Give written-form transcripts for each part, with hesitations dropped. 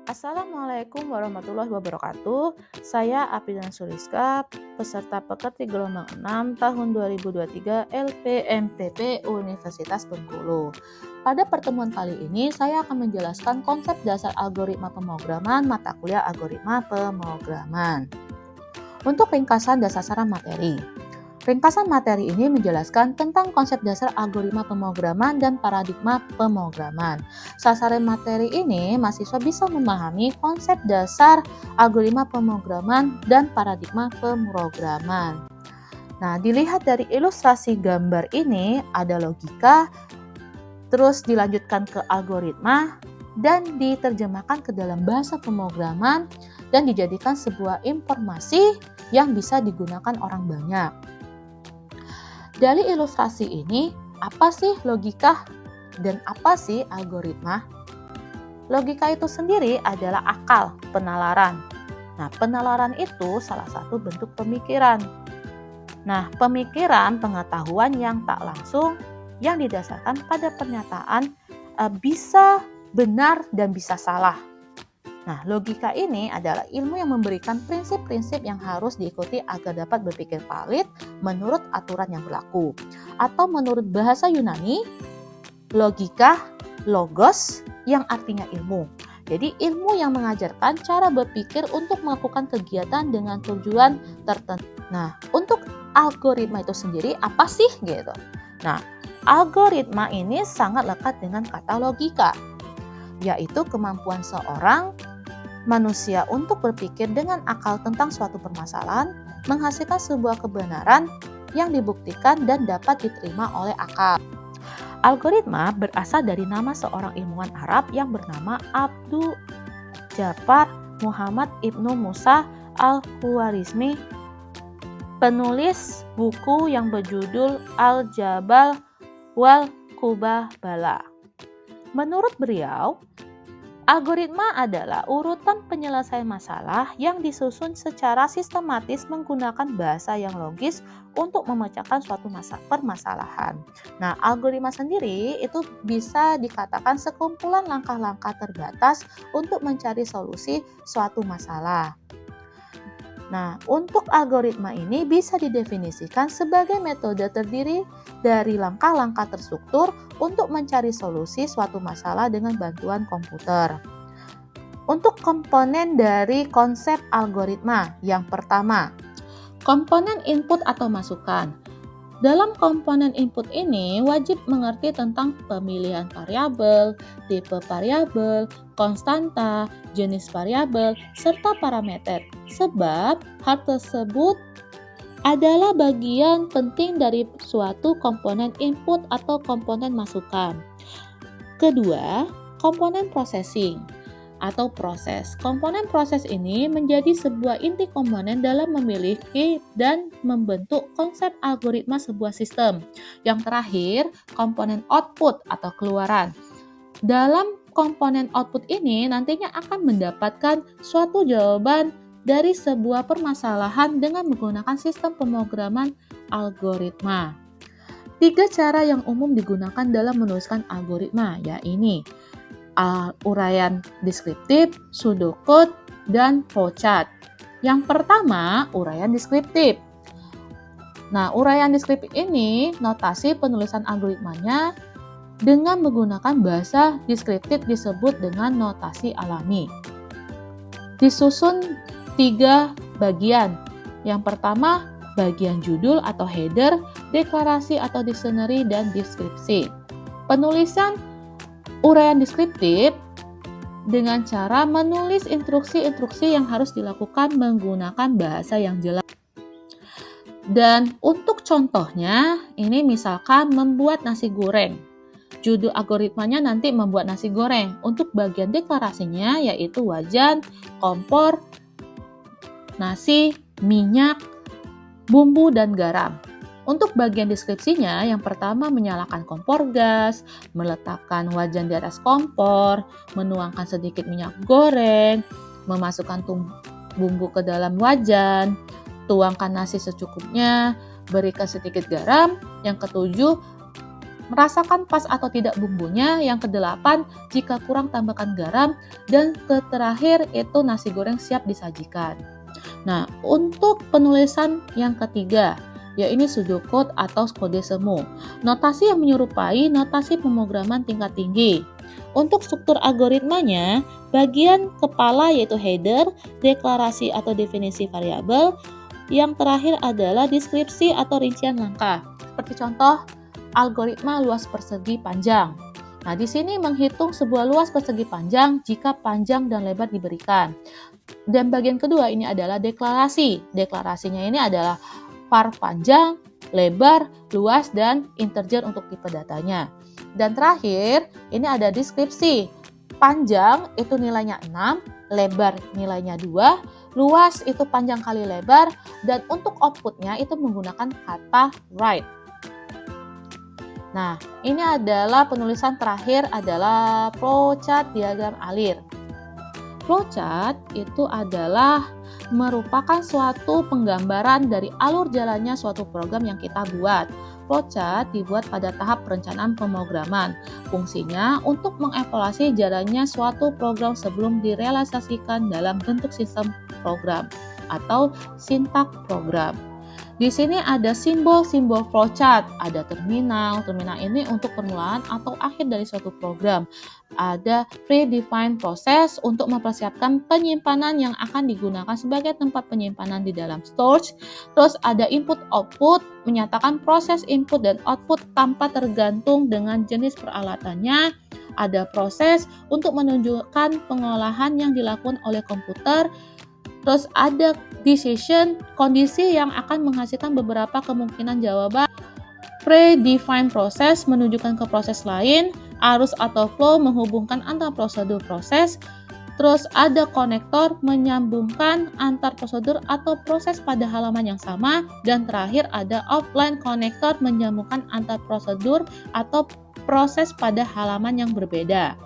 Assalamualaikum warahmatullahi wabarakatuh. Saya Apidana Suliska, peserta pekerti gelombang 6 tahun 2023 LPMTP Universitas Bengkulu. Pada pertemuan kali ini, saya akan menjelaskan konsep dasar algoritma pemrograman mata kuliah algoritma pemrograman. Untuk ringkasan dan sasaran materi. Ringkasan materi ini menjelaskan tentang konsep dasar algoritma pemrograman dan paradigma pemrograman. Sasaran materi ini mahasiswa bisa memahami konsep dasar algoritma pemrograman dan paradigma pemrograman. Nah, dilihat dari ilustrasi gambar ini ada logika, terus dilanjutkan ke algoritma dan diterjemahkan ke dalam bahasa pemrograman dan dijadikan sebuah informasi yang bisa digunakan orang banyak. Dari ilustrasi ini, apa sih logika dan apa sih algoritma? Logika itu sendiri adalah akal, penalaran. Nah, penalaran itu salah satu bentuk pemikiran. Nah, pemikiran pengetahuan yang tak langsung yang didasarkan pada pernyataan bisa benar dan bisa salah. Nah, logika ini adalah ilmu yang memberikan prinsip-prinsip yang harus diikuti agar dapat berpikir valid menurut aturan yang berlaku. Atau menurut bahasa Yunani, logika, logos yang artinya ilmu. Jadi ilmu yang mengajarkan cara berpikir untuk melakukan kegiatan dengan tujuan tertentu. Nah, untuk algoritma itu sendiri apa sih gitu? Nah, algoritma ini sangat lekat dengan kata logika, yaitu kemampuan seorang manusia untuk berpikir dengan akal tentang suatu permasalahan, menghasilkan sebuah kebenaran yang dibuktikan dan dapat diterima oleh akal. Algoritma berasal dari nama seorang ilmuwan Arab yang bernama Abdul Ja'far Muhammad Ibnu Musa Al-Khwarizmi, penulis buku yang berjudul Al-Jabal wal Kubabala. Menurut beliau, algoritma adalah urutan penyelesaian masalah yang disusun secara sistematis menggunakan bahasa yang logis untuk memecahkan suatu permasalahan. Nah, algoritma sendiri itu bisa dikatakan sekumpulan langkah-langkah terbatas untuk mencari solusi suatu masalah. Nah, untuk algoritma ini bisa didefinisikan sebagai metode terdiri dari langkah-langkah terstruktur untuk mencari solusi suatu masalah dengan bantuan komputer. Untuk komponen dari konsep algoritma, yang pertama, komponen input atau masukan. Dalam komponen input ini wajib mengerti tentang pemilihan variabel, tipe variabel, konstanta, jenis variabel, serta parameter. Sebab hal tersebut adalah bagian penting dari suatu komponen input atau komponen masukan. Kedua, komponen processing atau proses. Komponen proses ini menjadi sebuah inti komponen dalam memiliki dan membentuk konsep algoritma sebuah sistem. Yang terakhir, komponen output atau keluaran. Dalam komponen output ini nantinya akan mendapatkan suatu jawaban dari sebuah permasalahan dengan menggunakan sistem pemrograman algoritma. 3 cara yang umum digunakan dalam menuliskan algoritma, yaitu uraian deskriptif, pseudocode, dan flowchart. Yang pertama, uraian deskriptif. Nah, uraian deskriptif ini notasi penulisan algoritmanya dengan menggunakan bahasa deskriptif disebut dengan notasi alami. Disusun 3 bagian. Yang pertama, bagian judul atau header, deklarasi atau dictionary, dan deskripsi. Penulisan uraian deskriptif dengan cara menulis instruksi-instruksi yang harus dilakukan menggunakan bahasa yang jelas. Dan untuk contohnya, ini misalkan membuat nasi goreng. Judul algoritmanya nanti membuat nasi goreng. Untuk bagian deklarasinya yaitu wajan, kompor, nasi, minyak, bumbu, dan garam. Untuk bagian deskripsinya, yang pertama menyalakan kompor gas, meletakkan wajan di atas kompor, menuangkan sedikit minyak goreng, memasukkan bumbu ke dalam wajan, tuangkan nasi secukupnya, berikan sedikit garam. Yang ketujuh, merasakan pas atau tidak bumbunya. Yang kedelapan, jika kurang tambahkan garam. Dan terakhir itu nasi goreng siap disajikan. Nah, untuk penulisan yang ketiga, yaitu pseudocode atau kode semu. Notasi yang menyerupai notasi pemrograman tingkat tinggi. Untuk struktur algoritmanya, bagian kepala yaitu header, deklarasi atau definisi variabel, yang terakhir adalah deskripsi atau rincian langkah. Seperti contoh, algoritma luas persegi panjang. Nah, di sini menghitung sebuah luas persegi panjang jika panjang dan lebar diberikan. Dan bagian kedua ini adalah deklarasi. Deklarasinya ini adalah var panjang, lebar, luas, dan integer untuk tipe datanya. Dan terakhir, ini ada deskripsi. Panjang itu nilainya 6, lebar nilainya 2, luas itu panjang kali lebar, dan untuk outputnya itu menggunakan kata write. Nah, ini adalah penulisan terakhir adalah flowchart diagram alir. Flowchart itu adalah merupakan suatu penggambaran dari alur jalannya suatu program yang kita buat. Flowchart dibuat pada tahap perencanaan pemrograman. Fungsinya untuk mengevaluasi jalannya suatu program sebelum direalisasikan dalam bentuk sistem program atau sintak program. Di sini ada simbol-simbol flowchart, ada terminal. Terminal ini untuk permulaan atau akhir dari suatu program. Ada predefined process untuk mempersiapkan penyimpanan yang akan digunakan sebagai tempat penyimpanan di dalam storage. Terus ada input-output, menyatakan proses input dan output tanpa tergantung dengan jenis peralatannya. Ada proses untuk menunjukkan pengolahan yang dilakukan oleh komputer. Terus ada decision, kondisi yang akan menghasilkan beberapa kemungkinan jawaban. Predefined process menunjukkan ke proses lain. Arus atau flow menghubungkan antar prosedur proses. Terus ada konektor menyambungkan antar prosedur atau proses pada halaman yang sama. Dan terakhir ada offline konektor menyambungkan antar prosedur atau proses pada halaman yang berbeda.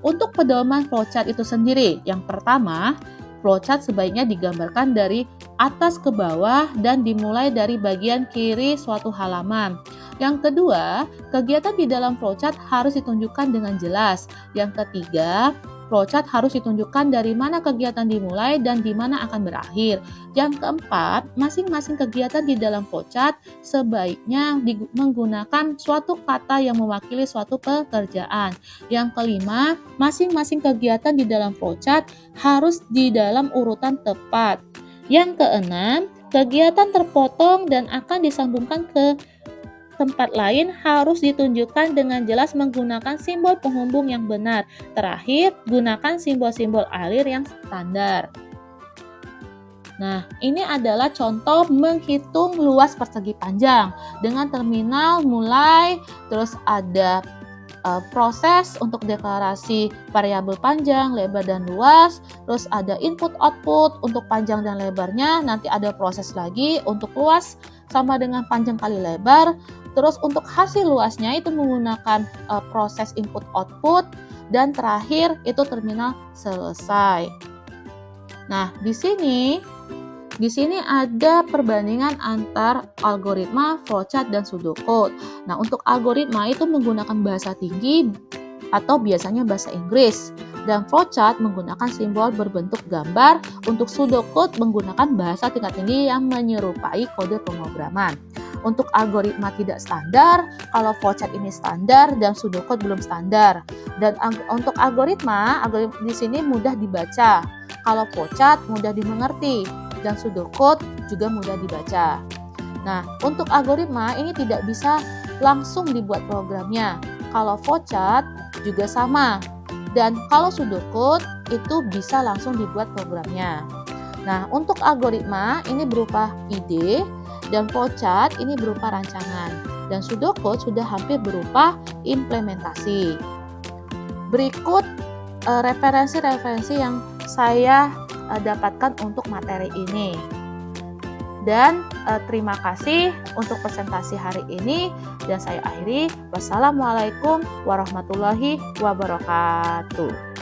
Untuk pedoman flowchart itu sendiri, yang pertama, flowchart sebaiknya digambarkan dari atas ke bawah dan dimulai dari bagian kiri suatu halaman. Yang kedua, kegiatan di dalam flowchart harus ditunjukkan dengan jelas. Yang ketiga, flowchart harus ditunjukkan dari mana kegiatan dimulai dan di mana akan berakhir. Yang keempat, masing-masing kegiatan di dalam flowchart sebaiknya menggunakan suatu kata yang mewakili suatu pekerjaan. Yang kelima, masing-masing kegiatan di dalam flowchart harus di dalam urutan tepat. Yang keenam, kegiatan terpotong dan akan disambungkan ke tempat lain harus ditunjukkan dengan jelas menggunakan simbol penghubung yang benar. Terakhir, gunakan simbol-simbol alir yang standar. Nah, ini adalah contoh menghitung luas persegi panjang dengan terminal mulai, terus ada proses untuk deklarasi variabel panjang, lebar, dan luas. Terus ada input-output untuk panjang dan lebarnya. Nanti ada proses lagi untuk luas sama dengan panjang kali lebar. Terus untuk hasil luasnya itu menggunakan proses input-output. Dan terakhir itu terminal selesai. Nah, di sini ada perbandingan antar algoritma, flowchart, dan pseudocode. Nah, untuk algoritma itu menggunakan bahasa tinggi atau biasanya bahasa Inggris. Dan flowchart menggunakan simbol berbentuk gambar. Untuk pseudocode menggunakan bahasa tingkat tinggi yang menyerupai kode pemrograman. Untuk algoritma tidak standar, kalau flowchart ini standar dan pseudocode belum standar. Dan untuk algoritma di sini mudah dibaca. Kalau flowchart mudah dimengerti. Dan pseudocode juga mudah dibaca. Nah, untuk algoritma ini tidak bisa langsung dibuat programnya. Kalau flowchart juga sama. Dan kalau pseudocode itu bisa langsung dibuat programnya. Nah, untuk algoritma ini berupa ide dan flowchart ini berupa rancangan. Dan pseudocode sudah hampir berupa implementasi. Berikut referensi-referensi yang saya dapatkan untuk materi ini. Dan terima kasih untuk presentasi hari ini dan saya akhiri. Wassalamualaikum warahmatullahi wabarakatuh.